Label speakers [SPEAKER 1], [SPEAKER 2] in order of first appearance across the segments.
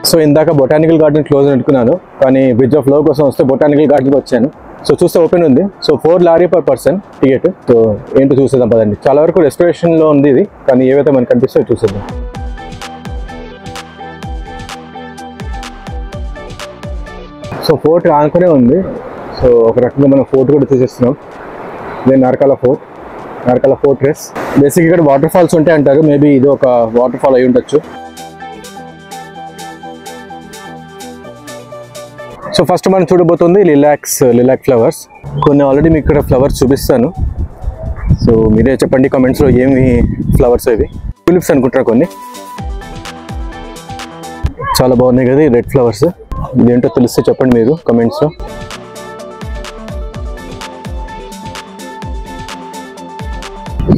[SPEAKER 1] So ఇందాక botanical garden close అనుకున్నాను, కానీ బ్రిడ్జ్ ఆఫ్ లవ్ కోసం వస్తే బొటానికల్ గార్డెన్కి వచ్చాను. సో చూస్తే ఓపెన్ ఉంది. So 4 lorry per person ticket. So ఏంటో చూసేద్దాం పదండి. చాలా వరకు రెస్టారేషన్లో ఉంది ఇది, కానీ ఏవైతే మనకు కనిపిస్తాయో చూసేద్దాం. సో ఫోర్ట్ ఆనుకునే ఉంది. సో ఒక రకంగా మనం ఫోర్ట్ కూడా చూసేస్తున్నాం. ఇదే నరకాల ఫోర్ట్రెస్. బేసిక్ ఇక్కడ వాటర్ ఫాల్స్ ఉంటాయి అంటారు, మేబీ ఇది ఒక వాటర్ ఫాల్ అయి ఉండొచ్చు. సో ఫస్ట్ మనం చూడబోతుంది లిలాక్ ఫ్లవర్స్. కొన్ని ఆల్రెడీ మీకు ఇక్కడ ఫ్లవర్స్ చూపిస్తాను. సో మీరే చెప్పండి కామెంట్స్లో ఏమి ఫ్లవర్స్ ఇవి. ట్యూలిప్స్ అనుకుంటారా కొన్ని. చాలా బాగున్నాయి కదా ఈ రెడ్ ఫ్లవర్స్. ఇదేంటో తెలిస్తే చెప్పండి మీరు కామెంట్స్లో.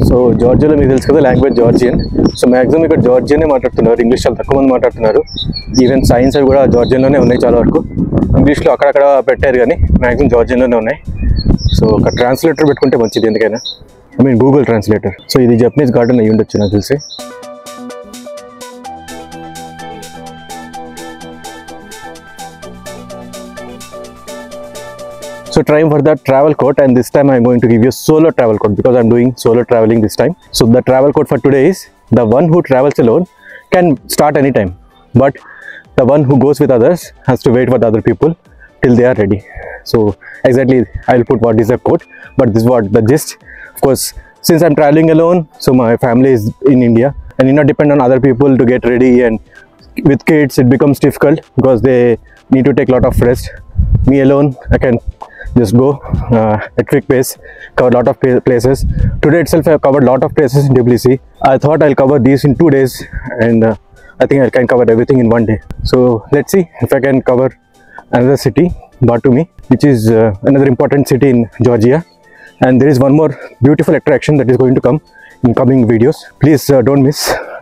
[SPEAKER 1] సో జార్జియాలో మీకు తెలుసు కదా లాంగ్వేజ్ జార్జియన్. సో మ్యాక్సిమం ఇక్కడ జార్జియనే మాట్లాడుతున్నారు, ఇంగ్లీష్ చాలా తక్కువ మంది మాట్లాడుతున్నారు. ఈవెన్ సైన్స్ అవి కూడా జార్జియన్లోనే ఉన్నాయి చాలా వరకు. ఇంగ్లీష్లో అక్కడక్కడ పెట్టారు కానీ మ్యాక్సిమం జార్జియన్లోనే ఉన్నాయి. సో ఒక ట్రాన్స్లేటర్ పెట్టుకుంటే మంచిది ఎందుకైనా, గూగుల్ ట్రాన్స్లేటర్. సో ఇది జపనీస్ గార్డెన్ అయ్యి ఉండొచ్చు నాకు తెలిసి. So trying for the travel quote, and this time I'm going to give you solo travel quote because I'm doing solo traveling this time. So the travel quote for today is: the one who travels alone can start anytime, but the one who goes with others has to wait for the other people till they are ready. So exactly I'll put what is the quote, but this is what the gist. Of course, since I'm traveling alone, so my family is in India and you not depend on other people to get ready, and with kids it becomes difficult because they need to take a lot of rest. Me alone, I can just go at quick pace, cover a lot of places. Today itself I have covered a lot of places in Tbilisi. I thought I'll cover these in 2 days, and I think I can cover everything in 1 day. So let's see if I can cover another city, Batumi, which is another important city in Georgia. And there is one more beautiful attraction that is going to come in coming videos. Please don't miss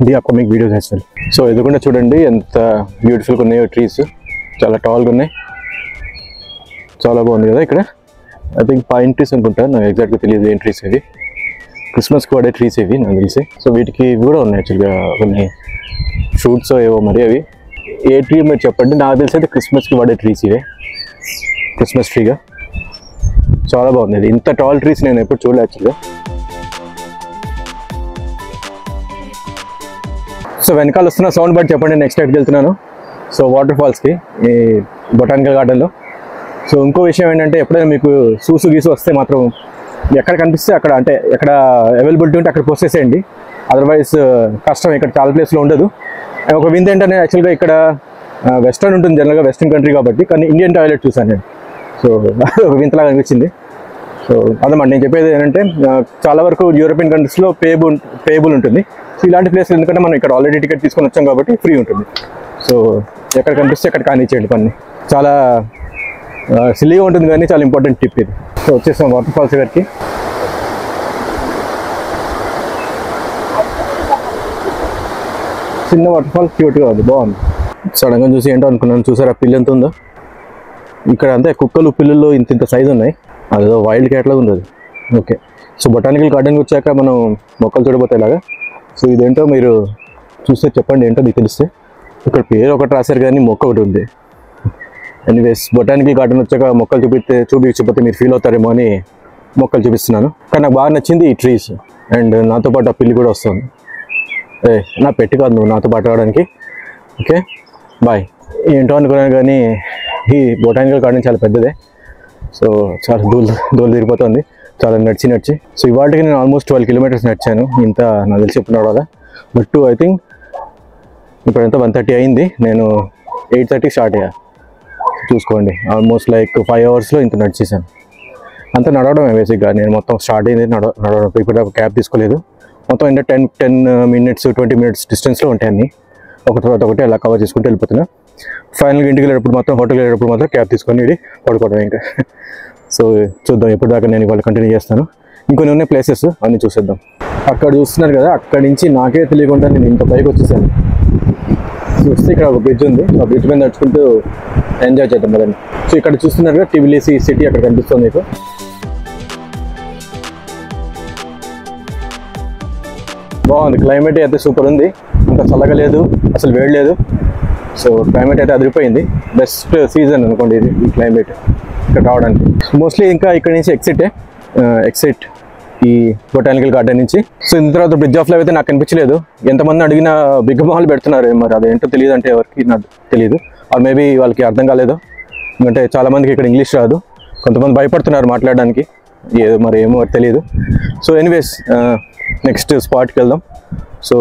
[SPEAKER 1] the upcoming videos as well. So idukunda chudandi enta beautiful ga unnayo trees, chala tall ga unnai, చాలా బాగుంది కదా ఇక్కడ. I think pine trees అనుకుంటా, నాకు ఎగ్జాక్ట్గా తెలియదు ఏం trees ఇవి. క్రిస్మస్కి వాడే ట్రీస్ ఇవి నాకు తెలిసి. సో వీటికి ఇవి కూడా ఉన్నాయి యాక్చువల్గా కొన్ని ఫ్రూట్స్ ఏవో మరి. అవి ఏ ట్రీ మీరు చెప్పండి, నాకు తెలిసి అయితే క్రిస్మస్కి వాడే ట్రీస్ ఇవే, క్రిస్మస్ ట్రీగా. చాలా బాగుంది ఇది. ఇంత టాల్ ట్రీస్ నేను ఎప్పుడు చూడలే యాక్చువల్గా. సో వెనకాల వస్తున్న సౌండ్ బట్టి చెప్పండి నెక్స్ట్ ఎక్కడికి వెళ్తున్నాను. సో వాటర్ ఫాల్స్కి ఈ బొటానికల్ గార్డెన్లో. సో ఇంకో విషయం ఏంటంటే, ఎప్పుడైనా మీకు గీసు వస్తే మాత్రం ఎక్కడ కనిపిస్తే అక్కడ, అంటే ఎక్కడ అవైలబిలిటీ ఉంటే అక్కడ పోసేసేయండి. అదర్వైజ్ కష్టం, ఇక్కడ చాలా ప్లేస్లో ఉండదు. ఒక వింత ఏంటంటే యాక్చువల్గా ఇక్కడ వెస్టర్న్ ఉంటుంది జనరల్గా, వెస్టర్న్ కంట్రీ కాబట్టి, కానీ ఇండియన్ టాయిలెట్ చూసాను నేను. సో ఒక వింతలాగా అనిపించింది. సో అదన్నమాట నేను చెప్పేది ఏంటంటే, చాలా వరకు యూరోపియన్ కంట్రీస్లో పేబుల్ ఉంటుంది. సో ఇలాంటి ప్లేస్లు ఎందుకంటే మనం ఇక్కడ ఆల్రెడీ టికెట్ తీసుకొని వచ్చాం కాబట్టి ఫ్రీ ఉంటుంది. సో ఎక్కడ కనిపిస్తే అక్కడ కానిచ్చేయండి పని. చాలా సిల్లీగా ఉంటుంది కానీ చాలా ఇంపార్టెంట్ టిప్ ఇది. సో వచ్చేసాం వాటర్ ఫాల్స్ దగ్గరికి. చిన్న వాటర్ ఫాల్, క్యూట్గా ఉంది, బాగుంది. సడన్గా చూసి ఏంటో అనుకున్నాను. చూసారా పిల్లి ఎంత ఉందో ఇక్కడ. అంతే కుక్కలు పిల్లులు ఇంత సైజు ఉన్నాయి. అదేదో వైల్డ్ క్యాట్ లాగా ఉంది అది. ఓకే, సో బొటానికల్ గార్డెన్కి వచ్చాక మనం మొక్కలు చూడబోతాయి ఇలాగా. సో ఇదేంటో మీరు చూస్తే చెప్పండి, ఏంటో మీకు తెలిస్తే. ఇక్కడ పేరు ఒకటి రాశారు కానీ మొక్క ఒకటి ఉంది. ఎనీవేస్ బొటానికల్ గార్డెన్ వచ్చాక మొక్కలు చూపించకపోతే మీరు ఫీల్ అవుతారేమో అని మొక్కలు చూపిస్తున్నాను. కానీ నాకు బాగా నచ్చింది ఈ ట్రీస్. అండ్ నాతో పాటు ఆ పిల్లి కూడా వస్తుంది. నా పెట్టి కాదు, నువ్వు నాతో పాటు రావడానికి. Okay bye. ఏంటో అనుకున్నాను కానీ ఈ బొటానికల్ గార్డెన్ చాలా పెద్దదే. సో చాలా దూలు తిరిగిపోతుంది, చాలా నడిచి. సో ఇవాళకి నేను ఆల్మోస్ట్ 12 కిలోమీటర్స్ నడిచాను. ఇంత నాకు తెలిసి ఎప్పుడు నడవాలా. బట్ ఐ థింక్ ఇప్పుడంతా 1:30 అయింది. నేను 8:30 స్టార్ట్ అయ్యా. చూసుకోండి, ఆల్మోస్ట్ లైక్ 5 అవర్స్లో ఇంత నడిచేసాను. అంతా నడవడమే బేసిక్గా. నేను మొత్తం స్టార్ట్ అయింది నడవడం. ఇప్పుడు క్యాబ్ తీసుకోలేదు. మొత్తం అంటే 10 మినిట్స్ 20 మినిట్స్ డిస్టెన్స్లో ఉంటాయి అన్నీ. ఒక తర్వాత ఒకటి అలా కవర్ చేసుకుంటూ వెళ్ళిపోతున్నా. ఫైనల్గా ఇంటికి వెళ్ళేటప్పుడు మాత్రం, హోటల్కి వెళ్ళేటప్పుడు మాత్రం క్యాబ్ తీసుకొని పడుకోవడం ఇంకా. సో చూద్దాం ఎప్పుడు దాకా నేను ఇవాళ కంటిన్యూ చేస్తాను. ఇంకొన్ని ఉన్నాయి ప్లేసెస్, అన్నీ చూసేద్దాం. అక్కడ చూస్తున్నారు కదా, అక్కడి నుంచి నాకే తెలియకుండా నేను ఇంత పైకి వచ్చేసాను. చూస్తే ఇక్కడ ఒక బ్రిడ్జ్ ఉంది, ఆ బ్రిడ్జ్ మీద నడుచుకుంటూ ఎంజాయ్ చేద్దాం కదండి. సో ఇక్కడ చూస్తున్నారు కదా టిబిలిసి సిటీ అక్కడ కనిపిస్తుంది మీకు. బాగుంది, క్లైమేట్ అయితే సూపర్ ఉంది. అంత చల్లగా లేదు, అసలు వేడి లేదు, సో క్లైమేట్ అయితే అదిరిపోయింది. బెస్ట్ సీజన్ అనుకోండి ఇది, ఈ క్లైమేట్ ఇక్కడ రావడానికి. మోస్ట్లీ ఇంకా ఇక్కడ నుంచి ఎక్సిట్ ఈ బొటానికల్ గార్డెన్ నుంచి. సో ఇంత తర్వాత బ్రిడ్జ్ ఆఫ్ లైఫ్ అయితే నాకు కనిపించలేదు. ఎంతమంది అడిగినా బిగ్ మాల్ పెడుతున్నారు, మరి అదేంటో తెలియదు, అంటే ఎవరికి నాకు తెలియదు. ఆర్ మేబీ వాళ్ళకి అర్థం కాలేదు, ఎందుకంటే చాలామందికి ఇక్కడ ఇంగ్లీష్ రాదు, కొంతమంది భయపడుతున్నారు మాట్లాడడానికి, ఏదో మరి ఏమో తెలియదు. సో ఎనీవేస్ నెక్స్ట్ స్పాట్కి వెళ్దాం. సో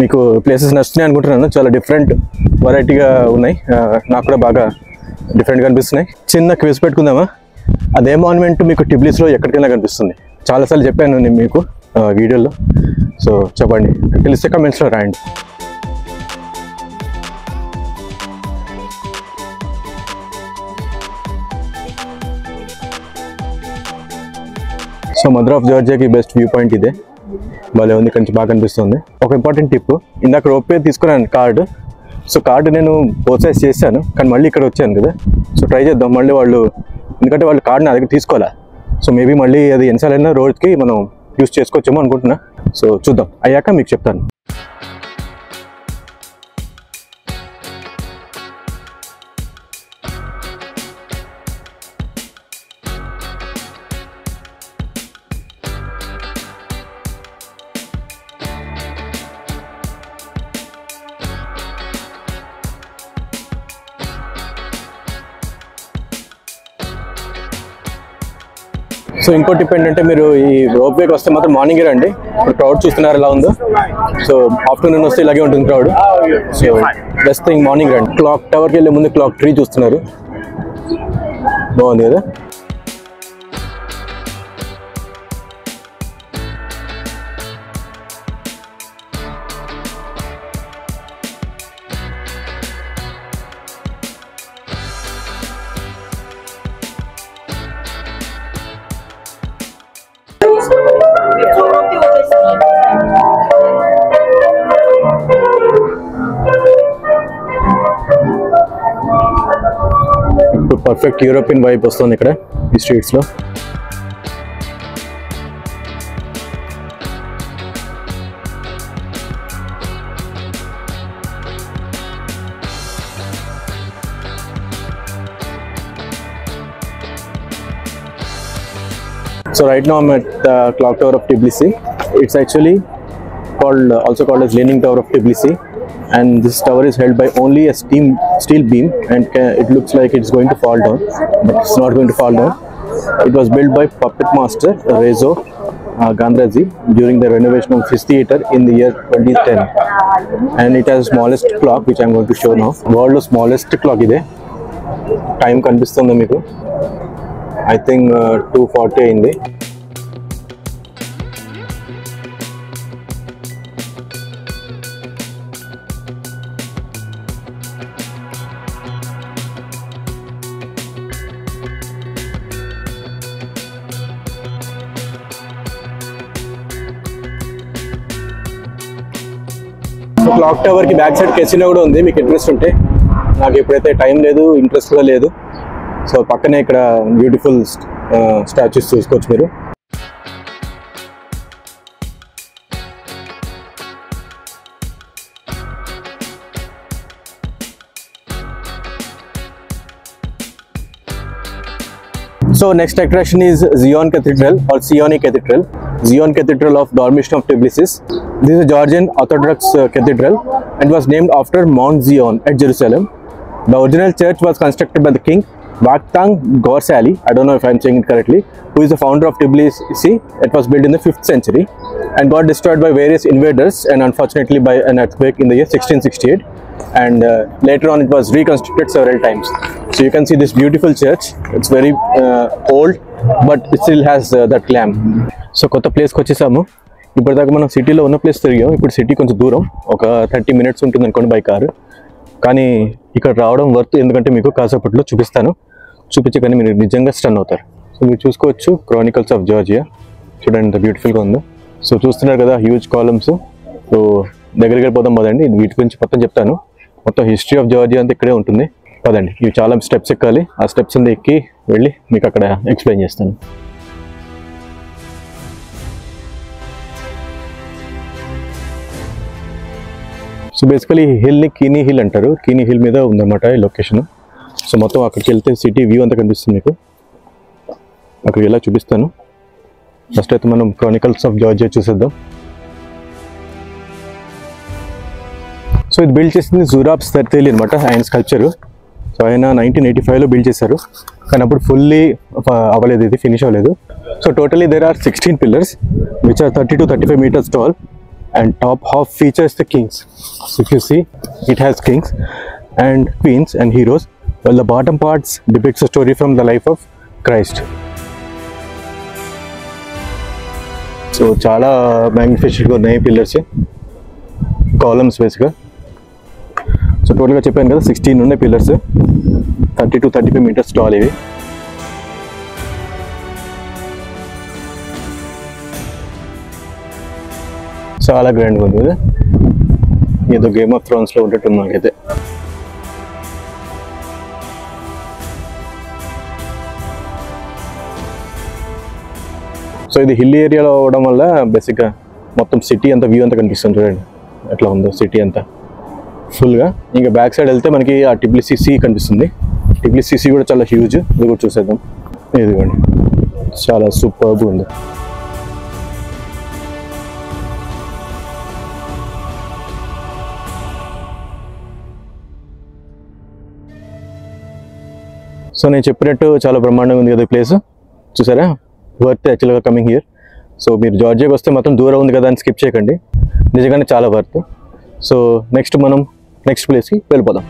[SPEAKER 1] మీకు ప్లేసెస్ నచ్చుతున్నాయి అనుకుంటున్నాను, చాలా డిఫరెంట్ వెరైటీగా ఉన్నాయి, నాకు కూడా బాగా డిఫరెంట్గా అనిపిస్తున్నాయి. చిన్న క్విజ్ పెట్టుకుందామా? అదే మాన్యుమెంట్ మీకు టిబ్లిస్లో ఎక్కడికైనా కనిపిస్తుంది, చాలాసార్లు చెప్పాను నేను మీకు వీడియోలో. సో చెప్పండి, తెలిస్తే కమెంట్స్లో రాయండి. సో మదర్ ఆఫ్ జార్జియాకి బెస్ట్ వ్యూ పాయింట్ ఇదే, భలే ఉంది, ఇక్కడ నుంచి బాగా కనిపిస్తుంది. ఒక ఇంపార్టెంట్ టిప్, ఇందాక రోప్వే తీసుకున్నాను కార్డు. సో కార్డు నేను ప్రోసెస్ చేశాను, కానీ మళ్ళీ ఇక్కడ వచ్చాను కదా, సో ట్రై చేద్దాం మళ్ళీ వాళ్ళు, ఎందుకంటే వాళ్ళు కార్డు నా దగ్గర తీసుకోవాలా. సో మేబీ మళ్ళీ అది ఎన్నిసార్లైనా రోజుకి మనం యూస్ చేసుకోవచ్చేమో అనుకుంటున్నా. సో చూద్దాం, అయ్యాక మీకు చెప్తాను. సో ఇంకో టిప్ ఏంటంటే, మీరు ఈ రోప్ వేకి వస్తే మాత్రం మార్నింగే రండి. ఇప్పుడు క్రౌడ్ చూస్తున్నారు ఎలా ఉందో. సో ఆఫ్టర్నూన్ వస్తే ఇలాగే ఉంటుంది crowd. So best thing morning రండి. క్లాక్ టవర్కి వెళ్ళే ముందు క్లాక్ ట్రీ చూస్తున్నారు, బాగుంది కదా. ఇప్పుడు పర్ఫెక్ట్ యూరోపియన్ వైబ్ వస్తుంది ఇక్కడ ఈ స్ట్రీట్స్లో. So right now I'm at the clock tower of Tbilisi. It's actually also called as Leaning Tower of Tbilisi, and this tower is held by only a steel beam, and it looks like it's going to fall down, but it's not going to fall down. It was built by puppet master Rezo Gandrazi during the renovation of his theatre in the year 2010, and it has smallest clock, which I'm going to show now. World's smallest clock ide. Time కనిపిస్తుంది మీకు, I think 2:40 అయింది. So clock టవర్కి back side casino కూడా ఉంది, మీకు interest ఉంటే. నాకు ఎప్పుడైతే టైం లేదు, ఇంట్రెస్ట్ కూడా లేదు. సో పక్కనే ఇక్కడ బ్యూటిఫుల్ స్టాచ్యూస్ చూసుకోవచ్చు మీరు. So next attraction is Zion Cathedral or Sioni Cathedral. Zion Cathedral of Dormition of Tbilisi. This is a Georgian Orthodox cathedral and was named after Mount Zion at Jerusalem. The original church was constructed by the king Vakhtang Gorsali, I don't know if I'm saying it correctly, who is the founder of Tbilisi. It was built in the 5th century and got destroyed by various invaders and unfortunately by an earthquake in the year 1668, and later on it was reconstructed several times. So you can see this beautiful church. It's very old but it still has that glam. So కొత్త ప్లేస్కి వచ్చేసాము. ఇప్పటిదాకా మనం సిటీలో ఉన్న place తిరిగాం, ఇప్పుడు city కొంచెం దూరం, ఒక 30 minutes ఉంటుంది అనుకోండి బై కారు. కానీ ఇక్కడ రావడం వర్త్, ఎందుకంటే మీకు కాసేపట్లో చూపించి కానీ మీరు నిజంగా స్టన్ అవుతారు. సో మీరు చూసుకోవచ్చు క్రానికల్స్ ఆఫ్ జార్జియా, చూడండి ఎంత బ్యూటిఫుల్గా ఉందో. సో చూస్తున్నారు కదా హ్యూజ్ కాలమ్స్. సో దగ్గరికి పోదాం పదండి, వీటి గురించి మొత్తం చెప్తాను. మొత్తం హిస్టరీ ఆఫ్ జార్జియా అంతా ఇక్కడే ఉంటుంది. పదండి, ఇవి చాలా స్టెప్స్ ఎక్కాలి, ఆ స్టెప్స్ అంతా ఎక్కి వెళ్ళి మీకు అక్కడ ఎక్స్ప్లెయిన్ చేస్తాను. సో బేసికలీ హిల్ని కీనీ హిల్ అంటారు. కీనీ హిల్ మీద ఉందన్నమాట ఈ లొకేషన్. సో మొత్తం అక్కడికి వెళ్తే సిటీ వ్యూ అంతా కనిపిస్తుంది మీకు. అక్కడికి ఎలా చూపిస్తాను. ఫస్ట్ అయితే మనం క్రానికల్స్ ఆఫ్ జార్జియా చూసేద్దాం. సో ఇది బిల్డ్ చేసింది జూరాబ్ స్తర్తేలి అనమాట, ఆయన స్కల్ప్చరు. సో ఆయన 1985లో బిల్డ్ చేశారు, కానీ అప్పుడు ఫుల్లీ అవ్వలేదు, ఇది ఫినిష్ అవ్వలేదు. So totally there are 16 pillars which are 30 to 35 meters tall, and top half features the kings. So if you see, it has kings and queens and heroes, while the bottom parts depicts a story from the life of Christ. So చాలా మ్యాగ్నిఫిషియస్గా ఉన్నాయి pillars, columns బేస్గా. So టోటల్గా చెప్పాను కదా 16 ఉన్నాయి pillars, 30 to 35 meters tall ఇవి. చాలా గ్రాండ్గా ఉంది కదా, ఏదో గేమ్ ఆఫ్ థ్రోన్స్లో ఉన్నట్టు నాకైతే. సో ఇది హిల్ ఏరియాలో అవ్వడం వల్ల బేసిక్గా మొత్తం సిటీ అంతా వ్యూ అంతా కనిపిస్తుంది. చూడండి ఎట్లా ఉందో సిటీ అంతా ఫుల్గా. ఇంకా బ్యాక్ సైడ్ వెళ్తే మనకి ఆ టిబ్లిసీ సీ కనిపిస్తుంది. టిబ్లిసీ సీ కూడా చాలా హ్యూజ్, ఇది కూడా చూసేద్దాం. ఇదిగోండి చాలా సూపర్గా ఉంది. సో నేను చెప్పినట్టు చాలా బ్రహ్మాండంగా ఉంది కదా ఈ ప్లేస్, చూసారా? వర్త్ యాక్చువల్గా కమింగ్ హియర్. సో మీరు జార్జియాకి వస్తే మొత్తం దూరం ఉంది కదా అని స్కిప్ చేయకండి, నిజంగానే చాలా వర్త్. సో మనం నెక్స్ట్ ప్లేస్కి వెళ్ళిపోదాం.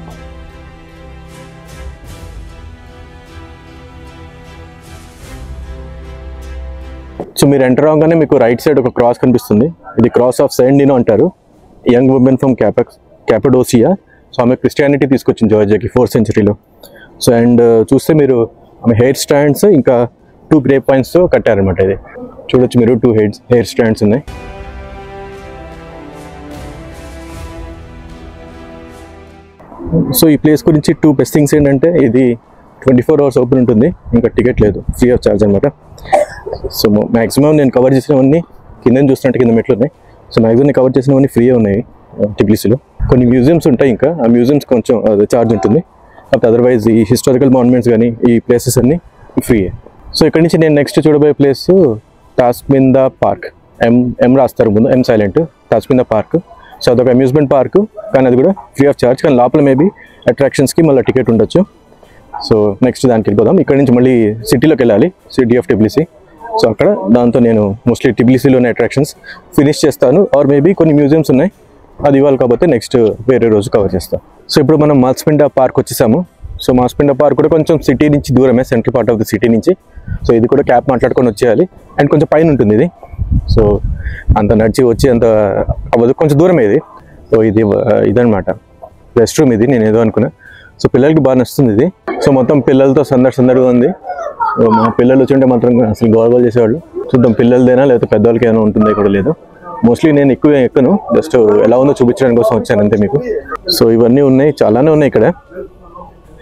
[SPEAKER 1] సో మీరు ఎంటర్ అవగానే మీకు రైట్ సైడ్ ఒక క్రాస్ కనిపిస్తుంది. ఇది క్రాస్ ఆఫ్ సెయింట్ డినో అంటారు, యంగ్ ఉమెన్ ఫ్రమ్ క్యాపడోసియా. సో ఆమె క్రిస్టియానిటీ తీసుకొచ్చింది జార్జియాకి 4th centuryలో. సో అండ్ చూస్తే మీరు ఆమె హెయిర్ స్టాండ్స్ ఇంకా 2 గ్రేప్ పాయింట్స్తో కట్టారనమాట. ఇది చూడొచ్చు మీరు, 2 హెయిర్ స్టాండ్స్ ఉన్నాయి. సో ఈ ప్లేస్ గురించి 2 బెస్ట్ థింగ్స్ ఏంటంటే, ఇది 24 hours ఓపెన్ ఉంటుంది, ఇంకా టికెట్ లేదు, ఫ్రీ ఆఫ్ ఛార్జ్ అనమాట. సో మ్యాక్సిమం నేను కవర్ చేసినవన్నీ కింద చూస్తున్నట్టు కింద మెట్లు ఉన్నాయి. సో మ్యాక్సిమం నేను కవర్ చేసినవన్నీ ఫ్రీగా ఉన్నాయి టిబ్లిసీలో. కొన్ని మ్యూజియంస్ ఉంటాయి, ఇంకా ఆ మ్యూజియంస్ కొంచెం ఛార్జ్ ఉంటుంది. అదర్వైజ్ ఈ హిస్టారికల్ మాన్యుమెంట్స్ కానీ ఈ ప్లేసెస్ అన్నీ ఫ్రీయే. సో ఇక్కడ నుంచి నేను నెక్స్ట్ చూడబోయే ప్లేస్ టాస్మిందా పార్క్. ఎం రాస్తారు ముందు, ఎం సైలెంట్, టాస్మిందా పార్క్. సో అదొక అమ్యూజ్మెంట్ పార్క్, కానీ అది కూడా ఫ్రీ ఆఫ్ ఛార్జ్, కానీ లోపల మేబీ అట్రాక్షన్స్కి మళ్ళీ టికెట్ ఉండొచ్చు. సో నెక్స్ట్ దానికి వెళ్ళిపోదాం. ఇక్కడ నుంచి మళ్ళీ సిటీలోకి వెళ్ళాలి, సిటీ ఆఫ్ టిబ్లిసీ. సో అక్కడ దాంతో నేను మోస్ట్లీ టిబ్లిసీలోనే అట్రాక్షన్స్ ఫినిష్ చేస్తాను, ఆర్ మేబీ కొన్ని మ్యూజియంస్ ఉన్నాయి, అది ఇవ్వాలి కాబట్టి నెక్స్ట్ వేరే రోజు కవర్ చేస్తాను. సో ఇప్పుడు మనం మాస్పిండా పార్క్ వచ్చేసాము. సో మాస్పిండా పార్క్ కూడా కొంచెం సిటీ నుంచి దూరమే, central part of the city నుంచి. సో ఇది కూడా క్యాబ్ మాట్లాడుకొని వచ్చేయాలి, అండ్ కొంచెం పైన ఉంటుంది ఇది. సో అంత నడిచి వచ్చి అంత అవ్వదు, కొంచెం దూరమే ఇది. సో ఇదనమాట రెస్ట్ రూమ్, ఇది నేను ఏదో అనుకున్నా. సో పిల్లలకి బాగా నచ్చుతుంది ఇది. సో మొత్తం పిల్లలతో సందడిగా ఉంది. సో మా పిల్లలు వచ్చింటే మాత్రం అసలు గోల్ చేసేవాళ్ళు. చూద్దాం పిల్లలదైనా లేకపోతే పెద్దవాళ్ళకి ఏమైనా ఉంటుందో కూడా లేదు. మోస్ట్లీ నేను ఎక్కువ ఎక్కను, జస్ట్ ఎలా ఉందో చూపించడానికి కోసం వచ్చాను అంతే మీకు. సో ఇవన్నీ ఉన్నాయి, చాలానే ఉన్నాయి ఇక్కడ.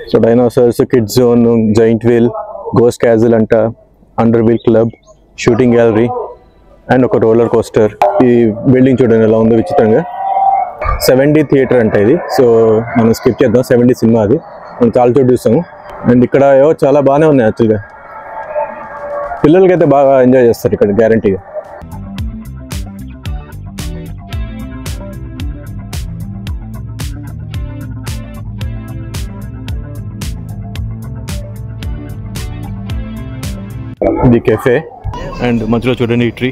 [SPEAKER 1] So dinosaurs, kids zone, giant wheel, ghost castle అంట, under wheel club, shooting gallery, and ఒక రోలర్ కోస్టర్. ఈ బిల్డింగ్ చూడండి ఎలా ఉందో విచిత్రంగా. 70 థియేటర్ అంట ఇది. సో మనం స్కిప్ చేద్దాం, 70 సినిమా అది మనం చాలా చోటు చూస్తాము. అండ్ ఇక్కడ ఏవో చాలా బాగానే ఉన్నాయి యాక్చువల్గా, పిల్లలకైతే బాగా ఎంజాయ్ చేస్తారు ఇక్కడ గ్యారంటీగా. ఇది కెఫే, అండ్ మధ్యలో చూడండి ఈ ట్రీ.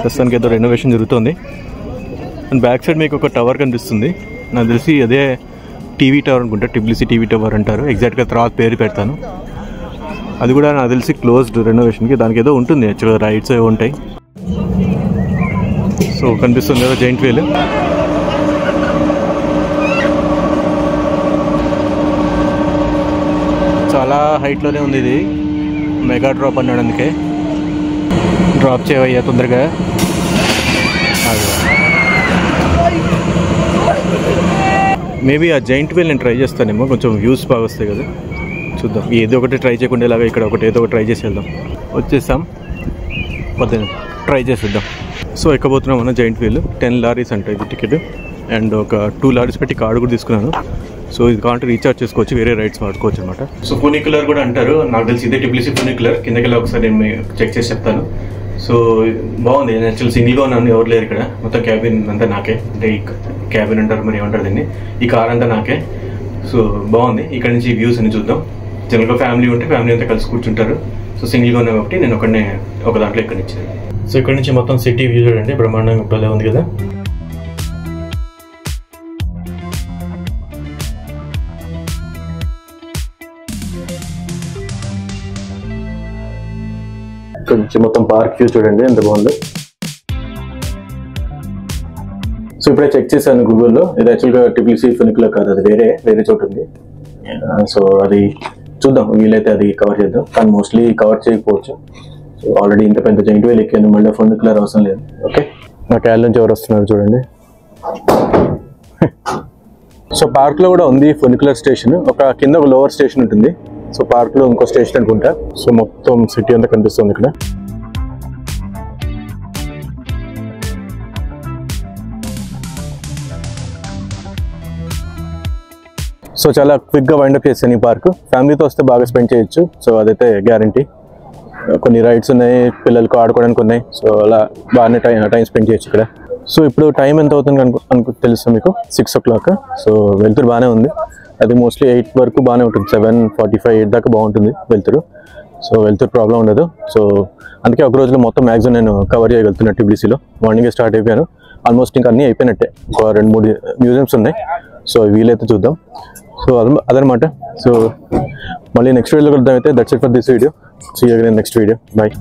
[SPEAKER 1] ప్రస్తుతానికి ఏదో రెనోవేషన్ జరుగుతుంది. అండ్ బ్యాక్ సైడ్ మీకు ఒక టవర్ కనిపిస్తుంది, నాకు తెలిసి అదే టీవీ టవర్ అనుకుంటా, టిబ్లిసీ టీవీ టవర్ అంటారు. ఎగ్జాక్ట్గా తర్వాత పేరు పెడతాను. అది కూడా నాకు తెలిసి క్లోజ్డ్ రెనోవేషన్కి, దానికి ఏదో ఉంటుంది యాక్చువల్గా, రైట్స్ ఏవో ఉంటాయి. సో కనిపిస్తుంది కదా జైంట్ వీల్. చాలా హైట్లోనే ఉంది ఇది, మెగా డ్రాప్ అన్నాడు, అందుకే డ్రాప్ చేయవయ్యా తొందరగా. మేబీ ఆ జైంట్ వీల్ నేను ట్రై చేస్తానేమో, కొంచెం వ్యూస్ బాగా వస్తాయి కదా, చూద్దాం. ఏదో ఒకటి ట్రై చేయకుండా ఇలాగా ఇక్కడ ఏదో ఒకటి ట్రై చేసి వెళ్దాం. వచ్చేసాం, ట్రై చేసేద్దాం. సో ఎక్కబోతున్నాం అన్న జైంట్ వీల్. 10 లారీస్ అంట ఇది టికెట్. అండ్ ఒక 2 లారీస్ పెట్టి కార్డు కూడా తీసుకున్నాను. సో ఇది కావాలంటే రీఛార్జ్ చేసుకోవచ్చు, వేరే రైడ్స్ వాడుకోవచ్చు అనమాట. సో ఫునిక్యులర్ కూడా అంటారు, నాకు తెలిసి ఇదే TCC ఫునిక్యులర్. కిందకి వెళ్ళి ఒకసారి నేను చెక్ చేసి చెప్తాను. సో బాగుంది. నేను యాక్చువల్ సింగిల్గా ఉన్నాను, ఎవరు లేరు ఇక్కడ. మొత్తం క్యాబిన్ అంతా నాకే, అంటే ఈ క్యాబిన్ అంటారు మరి ఏమంటారు దీన్ని, ఈ కార్ అంతా నాకే. సో బాగుంది. ఇక్కడ నుంచి వ్యూస్ అని చూద్దాం. జనరల్గా ఫ్యామిలీ ఉంటే ఫ్యామిలీ అంతా కలిసి కూర్చుంటారు. సో సింగిల్గా ఉన్నా కాబట్టి నేను ఒకనే ఒక దాంట్లో ఇక్కడ నుంచి. సో ఇక్కడ నుంచి మొత్తం సిటీ వ్యూ చూడండి, బ్రహ్మాండంగా భలే ఉంది కదా. ఇక్కడ నుంచి మొత్తం పార్క్ వ్యూ చూడండి ఎంత బాగుంది. సో ఇప్పుడే చెక్ చేశాను గూగుల్లో, ఇది యాక్చువల్గా TCC ఫునిక్యులర్ కాదు, అది వేరే చోటు ఉంది. సో అది చూద్దాం, వీలైతే అది కవర్ చేద్దాం, కానీ మోస్ట్లీ కవర్ చేయకపోవచ్చు. సో ఆల్రెడీ ఇంత పెద్ద జైంట్ వీల్ ఎక్కాను, మళ్ళీ ఫునిక్యులర్ అవసరం లేదు. ఓకే, నా క్యాల్ నుంచి ఎవరు వస్తున్నారు చూడండి. సో పార్క్లో కూడా ఉంది ఫునిక్యులర్ స్టేషన్, ఒక కింద ఒక లోవర్ స్టేషన్ ఉంటుంది. సో పార్క్లో ఇంకో స్టేషన్ అనుకుంటా. సో మొత్తం సిటీ అంతా కనిపిస్తుంది ఇక్కడ. సో చాలా క్విక్గా వైండప్ చేశాను ఈ పార్క్. ఫ్యామిలీతో వస్తే బాగా స్పెండ్ చేయొచ్చు, సో అదైతే గ్యారంటీ. కొన్ని రైడ్స్ ఉన్నాయి, పిల్లలకు ఆడుకోవడానికి ఉన్నాయి. సో అలా బాగానే టైం స్పెండ్ చేయొచ్చు ఇక్కడ. సో ఇప్పుడు టైం ఎంత అవుతుంది తెలుసు మీకు, 6 o'clock. సో వెళ్తురు బాగానే ఉంది, అది మోస్ట్లీ 8 వరకు బాగానే ఉంటుంది. 7:45, 8 దాకా బాగుంటుంది వెళ్తురు. సో వెళ్తురు ప్రాబ్లం ఉండదు. సో అందుకే ఒక రోజులో మొత్తం మ్యాక్సిమం నేను కవర్ చేయగలుగుతున్నా. TCCలో మార్నింగే స్టార్ట్ అయిపోయాను, ఆల్మోస్ట్ ఇంకా అన్నీ అయిపోయినట్టే. ఒక 2-3 మ్యూజియంస్ ఉన్నాయి. సో వీలైతే చూద్దాం. సో అదనమాట. సో మళ్ళీ నెక్స్ట్ వీడియోలో కలుద్దాం అయితే. That's it for this video. See you again next video. Bye.